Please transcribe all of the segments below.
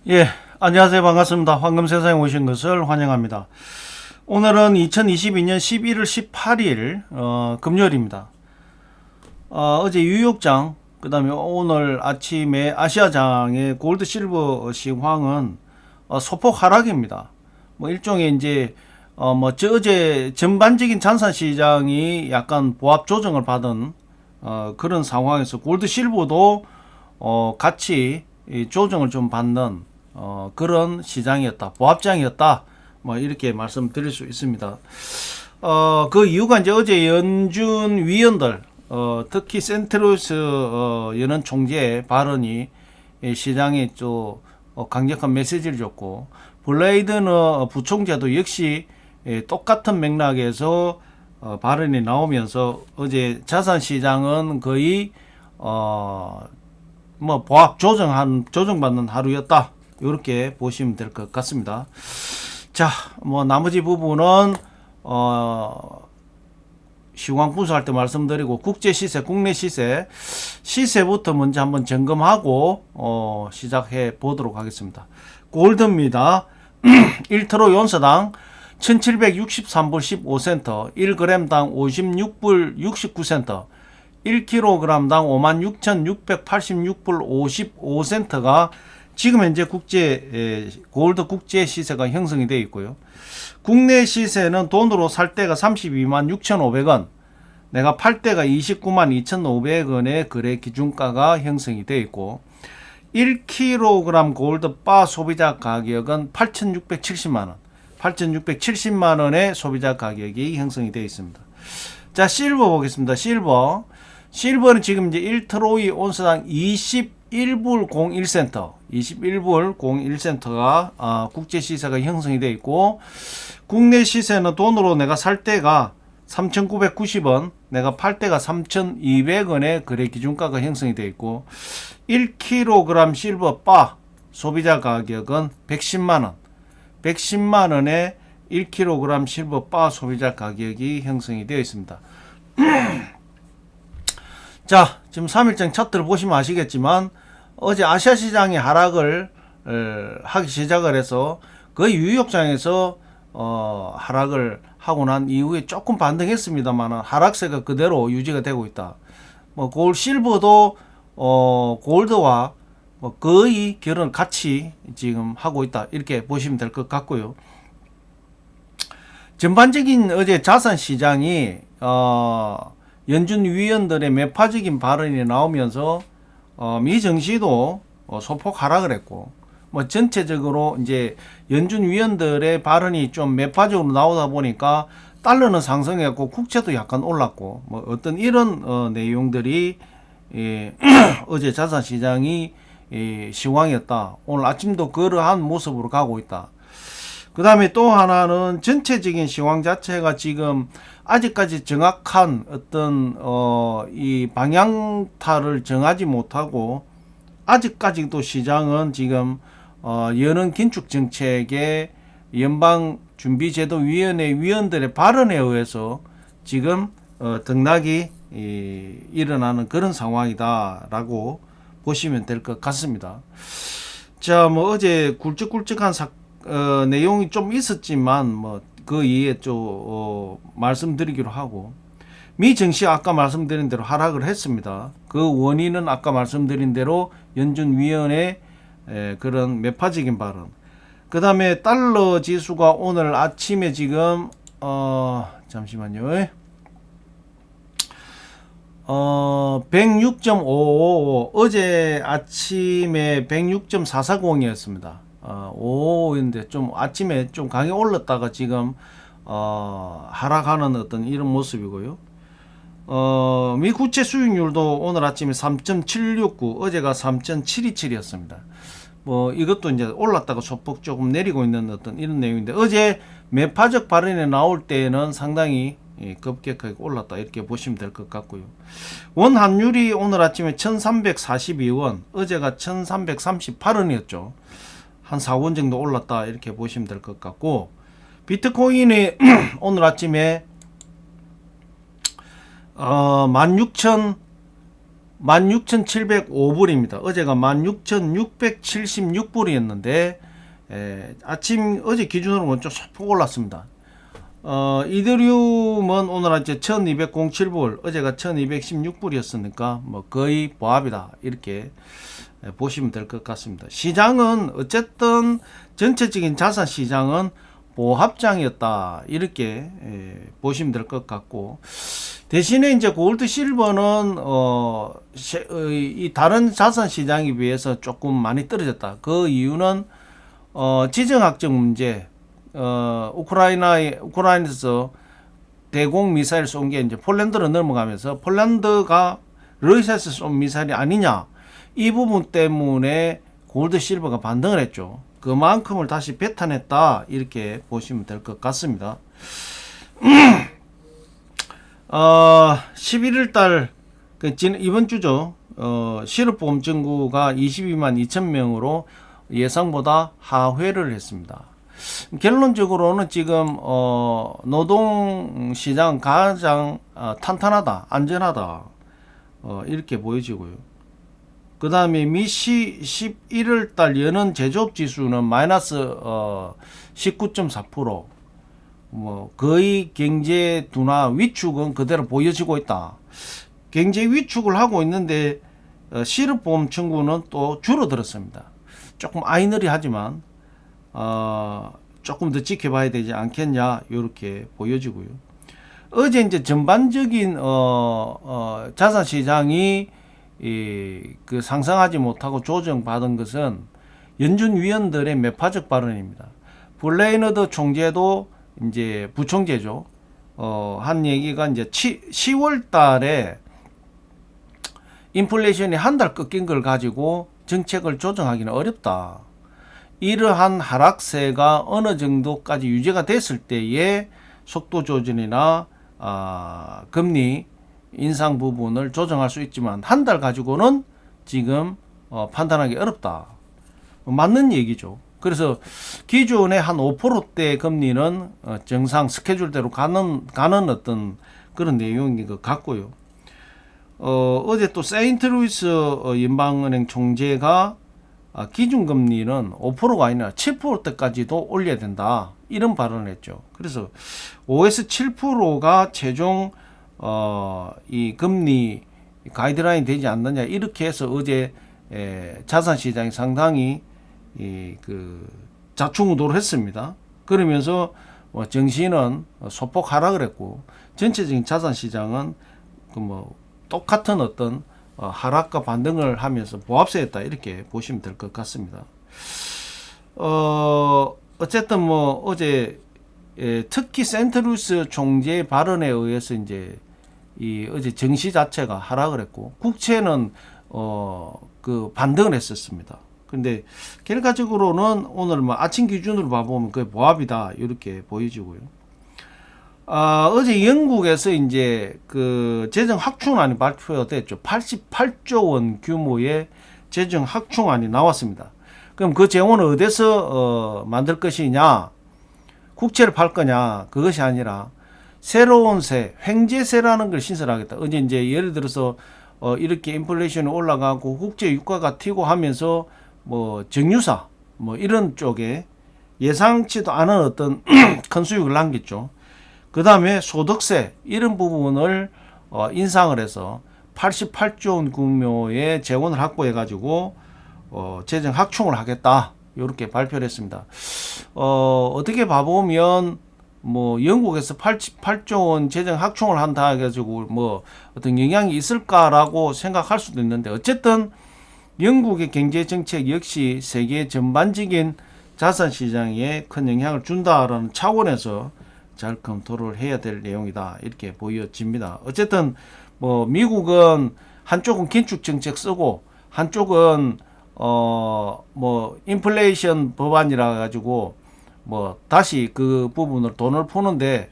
예, 안녕하세요. 반갑습니다. 황금세상에 오신 것을 환영합니다. 오늘은 2022년 11월 18일, 금요일입니다. 어제 뉴욕장, 그 다음에 오늘 아침에 아시아장의 골드 실버 시황은 소폭 하락입니다. 뭐 일종의 이제, 어제 전반적인 잔산 시장이 약간 보합 조정을 받은, 그런 상황에서 골드 실버도, 같이 이 조정을 좀 받는, 그런 시장이었다. 보합장이었다. 뭐 이렇게 말씀드릴 수 있습니다. 그 이유가 이제 어제 연준 위원들, 특히 센트루스 연은 총재의 발언이 시장에 좀 강력한 메시지를 줬고, 블레이든 부총재도 역시 똑같은 맥락에서 발언이 나오면서 어제 자산 시장은 거의 보합 조정받는 하루였다. 이렇게 보시면 될 것 같습니다. 자, 나머지 부분은 시황 분석할 때 말씀드리고, 국제 시세, 국내 시세부터 먼저 한번 점검하고 시작해 보도록 하겠습니다. 골드입니다. 1트로 연서당 1763불 15센트, 1g당 56불 69센트, 1kg당 56,686불 55센트가 지금 현재 골드 국제 시세가 형성이 되어 있고요. 국내 시세는 돈으로 살 때가 32만 6,500원, 내가 팔 때가 29만 2,500원의 거래 기준가가 형성이 되어 있고, 1kg 골드 바 소비자 가격은 8,670만원, 8,670만원의 소비자 가격이 형성이 되어 있습니다. 자, 실버 보겠습니다. 실버는 지금 이제 1트로이 온스당 21불 01센터, 21불 01센터가 국제 시세가 형성이 되어 있고, 국내 시세는 돈으로 내가 살 때가 3,990원, 내가 팔 때가 3,200원의 거래 기준가가 형성이 되어 있고, 1kg 실버 바 소비자 가격은 110만원, 110만원의 1kg 실버 바 소비자 가격이 형성이 되어 있습니다. 자, 지금 3일장 차트를 보시면 아시겠지만, 어제 아시아 시장이 하락을 하기 시작을 해서 거의 뉴욕장에서 하락을 하고 난 이후에 조금 반등했습니다만 하락세가 그대로 유지가 되고 있다. 실버도 골드와 거의 결혼 같이 지금 하고 있다. 이렇게 보시면 될 것 같고요. 전반적인 어제 자산 시장이 연준 위원들의 매파적인 발언이 나오면서 미 증시도 소폭 하락을 했고, 전체적으로 이제 연준 위원들의 발언이 좀 매파적으로 나오다 보니까 달러는 상승했고 국채도 약간 올랐고, 어떤 이런 내용들이 어제 자산 시장이 시황이었다. 오늘 아침도 그러한 모습으로 가고 있다. 그 다음에 또 하나는 전체적인 시황 자체가 지금 아직까지 정확한 어떤 이 방향타를 정하지 못하고, 아직까지도 시장은 지금 여는 긴축 정책의 연방준비제도위원회 위원들의 발언에 의해서 지금 등락이 일어나는 그런 상황이다라고 보시면 될 것 같습니다. 자, 어제 굵직굵직한 내용이 좀 있었지만 그 이에 좀 말씀드리기로 하고, 미 증시 아까 말씀드린 대로 하락을 했습니다. 그 원인은 아까 말씀드린 대로 연준위원회 그런 매파적인 발언. 그 다음에 달러 지수가 오늘 아침에 지금 잠시만요. 106.555, 어제 아침에 106.440이었습니다. 5인데 좀 아침에 좀 강하게 올랐다가 지금 하락하는 어떤 이런 모습이고요. 미 국채 수익률도 오늘 아침에 3.769, 어제가 3.727이었습니다. 이것도 이제 올랐다가 소폭 조금 내리고 있는 어떤 이런 내용인데, 어제 매파적 발언이 나올 때는 상당히 급격하게 올랐다 이렇게 보시면 될 것 같고요. 원 환율이 오늘 아침에 1342원, 어제가 1338원이었죠. 한 4원 정도 올랐다 이렇게 보시면 될 것 같고, 비트코인이 오늘 아침에 16,000 16,705불입니다. 어제가 16,676불이었는데 아침 어제 기준으로는 좀 소폭 올랐습니다. 이더리움은 오늘 이제 1207불, 어제가 1216불이었으니까 뭐 거의 보합이다. 이렇게 보시면 될 것 같습니다. 시장은 어쨌든 전체적인 자산 시장은 보합장이었다. 이렇게 보시면 될 것 같고, 대신에 이제 골드 실버는 이 다른 자산 시장에 비해서 조금 많이 떨어졌다. 그 이유는 지정학적 문제, 우크라이나에서 대공 미사일 쏜 게 이제 폴란드로 넘어가면서 폴란드가 러시아에서 쏜 미사일이 아니냐, 이 부분 때문에 골드 실버가 반등을 했죠. 그만큼을 다시 배탄했다. 이렇게 보시면 될 것 같습니다. 11월달 이번 주죠. 실업보험 증구가 22만 2천 명으로 예상보다 하회를 했습니다. 결론적으로는 지금 노동시장 가장 탄탄하다, 안전하다, 이렇게 보여지고요. 그 다음에 미 11월달 연은 제조업 지수는 마이너스 19.4%, 뭐 거의 경제 둔화 위축은 그대로 보여지고 있다. 경제 위축을 하고 있는데 실업보험 청구는 또 줄어들었습니다. 조금 아이러니하지만 조금 더 지켜봐야 되지 않겠냐, 이렇게 보여지고요. 어제 이제 전반적인 자산 시장이 그 상상하지 못하고 조정받은 것은 연준 위원들의 매파적 발언입니다. 블레이너드 총재도 이제 부총재죠. 한 얘기가 이제 10월 달에 인플레이션이 한 달 꺾인 걸 가지고 정책을 조정하기는 어렵다. 이러한 하락세가 어느 정도까지 유지가 됐을 때에 속도 조정이나 금리 인상 부분을 조정할 수 있지만 한 달 가지고는 지금 판단하기 어렵다. 맞는 얘기죠. 그래서 기존의 한 5%대 금리는 정상 스케줄대로 가는 어떤 그런 내용인 것 같고요. 어제 또 세인트루이스 연방은행 총재가 기준금리는 5%가 아니라 7%대까지도 올려야 된다, 이런 발언을 했죠. 그래서 OS 7%가 최종 이 금리 가이드라인 되지 않느냐, 이렇게 해서 어제 자산시장이 상당히 그 좌충우돌을 했습니다. 그러면서 정시는 소폭 하락을 했고, 전체적인 자산시장은 그 뭐 똑같은 어떤 하락과 반등을 하면서 보합세였다, 이렇게 보시면 될 것 같습니다. 어쨌든 뭐 어제 특히 센트루이스 총재 발언에 의해서 이제 어제 정시 자체가 하락을 했고, 국채는 그 반등을 했었습니다. 근데 결과적으로는 오늘 뭐 아침 기준으로 봐보면 거의 보합이다, 이렇게 보여지고요. 어제 영국에서 이제 그 재정 확충안이 발표됐죠. 88조 원 규모의 재정 확충안이 나왔습니다. 그럼 그 재원을 어디서 만들 것이냐, 국채를 팔 거냐, 그것이 아니라 새로운 세, 횡재세라는 걸 신설하겠다. 어제 이제 예를 들어서 이렇게 인플레이션이 올라가고 국제 유가가 튀고 하면서 뭐 정유사 뭐 이런 쪽에 예상치도 않은 어떤 큰 수익을 남겼죠. 그 다음에 소득세 이런 부분을 인상을 해서 88조 원 규모의 재원을 확보해 가지고 재정 확충을 하겠다, 이렇게 발표를 했습니다. 어떻게 봐보면 뭐 영국에서 88조 원 재정 확충을 한다 해가지고 뭐 어떤 영향이 있을까라고 생각할 수도 있는데, 어쨌든 영국의 경제 정책 역시 세계 전반적인 자산 시장에 큰 영향을 준다라는 차원에서 잘 검토를 해야 될 내용이다, 이렇게 보여집니다. 어쨌든 뭐 미국은 한쪽은 긴축 정책 쓰고 한쪽은 뭐 인플레이션 법안이라 가지고 뭐 다시 그 부분을 돈을 푸는데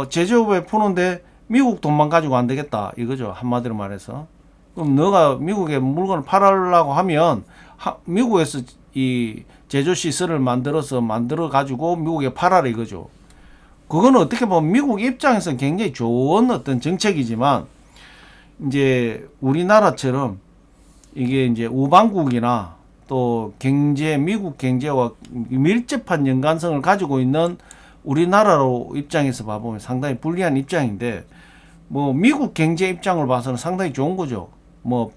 제조업에 푸는데 미국 돈만 가지고 안 되겠다, 이거죠, 한마디로 말해서. 그럼 너가 미국에 물건을 팔으려고 하면 미국에서 이 제조 시설을 만들어 가지고 미국에 팔아라, 이거죠. 그거는 어떻게 보면 미국 입장에서는 굉장히 좋은 어떤 정책이지만 이제 우리나라처럼 이게 이제 우방국이나 또 미국 경제와 밀접한 연관성을 가지고 있는 우리나라로 입장에서 봐보면 상당히 불리한 입장인데, 뭐 미국 경제 입장을 봐서는 상당히 좋은 거죠. 뭐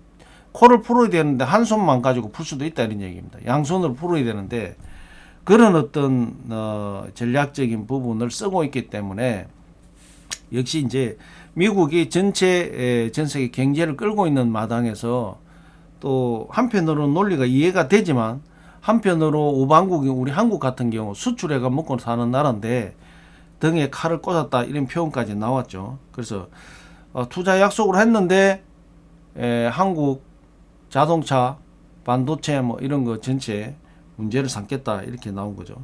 코를 풀어야 되는데 한 손만 가지고 풀 수도 있다 이런 얘기입니다. 양손으로 풀어야 되는데 그런 어떤 전략적인 부분을 쓰고 있기 때문에, 역시 이제 미국이 전 세계 경제를 끌고 있는 마당에서 또 한편으로는 논리가 이해가 되지만, 한편으로 우방국인 우리 한국 같은 경우 수출해가 먹고 사는 나라인데 등에 칼을 꽂았다 이런 표현까지 나왔죠. 그래서 투자 약속을 했는데 한국 자동차, 반도체 뭐 이런 거 전체 문제를 삼겠다 이렇게 나온 거죠.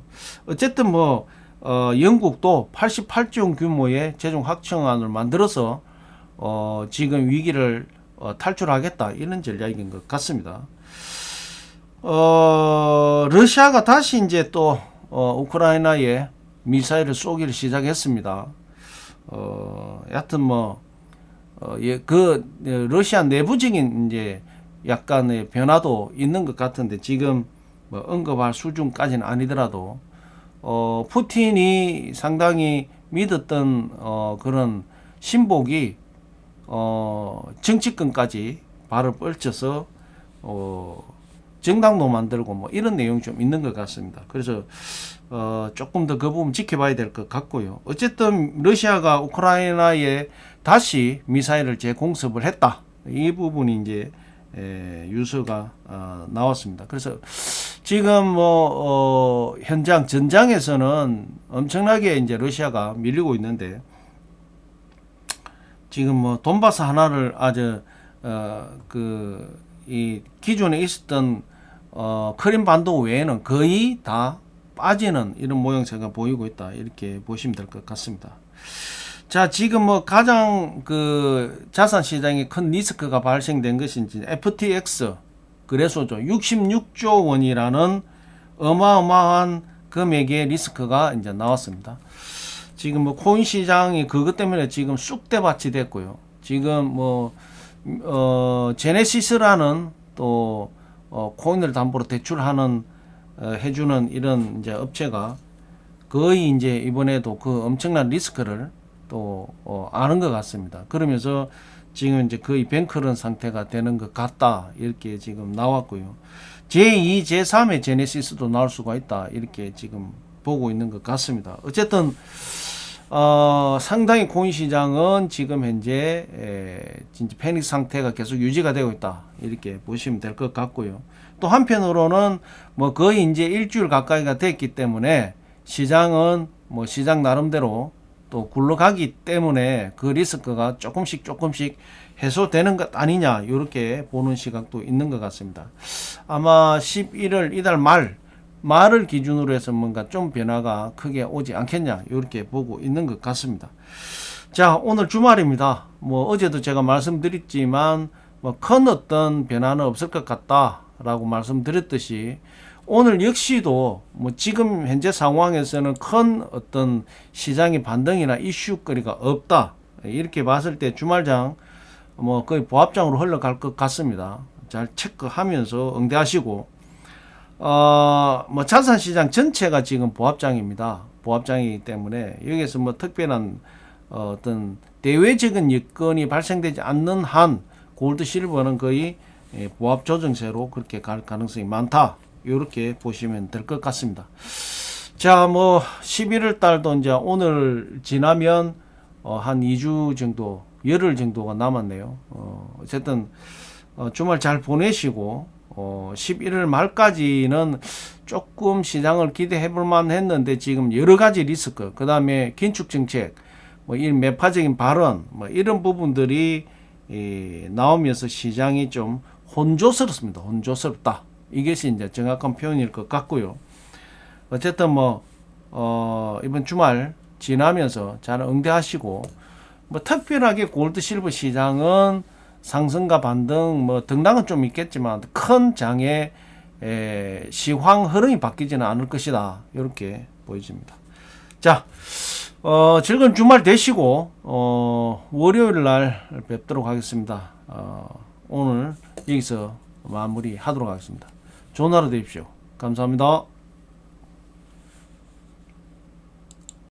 어쨌든 뭐 영국도 88조 규모의 최종 확정안을 만들어서 지금 위기를 탈출하겠다 이런 전략인 것 같습니다. 러시아가 다시 이제 또 우크라이나에 미사일을 쏘기를 시작했습니다. 여하튼 뭐 러시아 내부적인 이제 약간의 변화도 있는 것 같은데, 지금 뭐 언급할 수준까지는 아니더라도 푸틴이 상당히 믿었던 그런 신복이 정치권까지 발을 뻗쳐서 정당도 만들고 뭐 이런 내용이 좀 있는 것 같습니다. 그래서 조금 더 그 부분 지켜봐야 될 것 같고요. 어쨌든 러시아가 우크라이나에 다시 미사일을 재공습을 했다. 이 부분이 이제 유서가 나왔습니다. 그래서 지금 뭐 현장 전장에서는 엄청나게 이제 러시아가 밀리고 있는데, 지금 뭐 돈바스 하나를 아주 이 기존에 있었던 크림 반도 외에는 거의 다 빠지는 이런 모양새가 보이고 있다 이렇게 보시면 될 것 같습니다. 자, 지금 뭐 가장 자산 시장에 큰 리스크가 발생된 것이 이제 FTX 거래소죠. 66조 원이라는 어마어마한 금액의 리스크가 이제 나왔습니다. 지금 뭐 코인 시장이 그것 때문에 지금 쑥대밭이 됐고요. 지금 뭐 제네시스라는 또 코인을 담보로 대출하는 해주는 이런 이제 업체가 거의 이제 이번에도 그 엄청난 리스크를 또 아는 것 같습니다. 그러면서 지금 이제 거의 뱅크런 상태가 되는 것 같다 이렇게 지금 나왔고요. 제2, 제3의 제네시스도 나올 수가 있다 이렇게 지금 보고 있는 것 같습니다. 어쨌든 상당히 코인 시장은 지금 현재 진짜 패닉 상태가 계속 유지가 되고 있다 이렇게 보시면 될 것 같고요. 또 한편으로는 뭐 거의 이제 일주일 가까이가 됐기 때문에 시장은 뭐 시장 나름대로 또 굴러가기 때문에 그 리스크가 조금씩 해소되는 것 아니냐 이렇게 보는 시각도 있는 것 같습니다. 아마 11월 이달 말을 기준으로 해서 뭔가 좀 변화가 크게 오지 않겠냐 이렇게 보고 있는 것 같습니다. 자, 오늘 주말입니다. 뭐 어제도 제가 말씀드렸지만 뭐 큰 어떤 변화는 없을 것 같다라고 말씀드렸듯이, 오늘 역시도 뭐 지금 현재 상황에서는 큰 어떤 시장의 반등이나 이슈거리가 없다 이렇게 봤을 때 주말장 뭐 거의 보합장으로 흘러갈 것 같습니다. 잘 체크하면서 응대하시고, 뭐 자산시장 전체가 지금 보합장입니다. 보합장이기 때문에 여기에서 뭐 특별한 어떤 대외적인 여건이 발생되지 않는 한 골드 실버는 거의 보합 조정세로 그렇게 갈 가능성이 많다 이렇게 보시면 될 것 같습니다. 자, 뭐 11월 달도 이제 오늘 지나면 한 2주 정도, 열흘 정도가 남았네요. 어쨌든 주말 잘 보내시고 11월 말까지는 조금 시장을 기대해 볼 만했는데, 지금 여러 가지 리스크, 그 다음에 긴축 정책, 뭐 이 매파적인 발언, 뭐 이런 부분들이 나오면서 시장이 좀 혼조스럽습니다. 혼조스럽다. 이것이 이제 정확한 표현일 것 같고요. 어쨌든 뭐 이번 주말 지나면서 잘 응대하시고, 뭐 특별하게 골드 실버 시장은 상승과 반등 뭐 등락은 좀 있겠지만 큰 장의 시황 흐름이 바뀌지는 않을 것이다 이렇게 보여집니다. 자, 즐거운 주말 되시고 월요일 날 뵙도록 하겠습니다. 오늘 여기서 마무리 하도록 하겠습니다. 좋은 하루 되십시오. 감사합니다.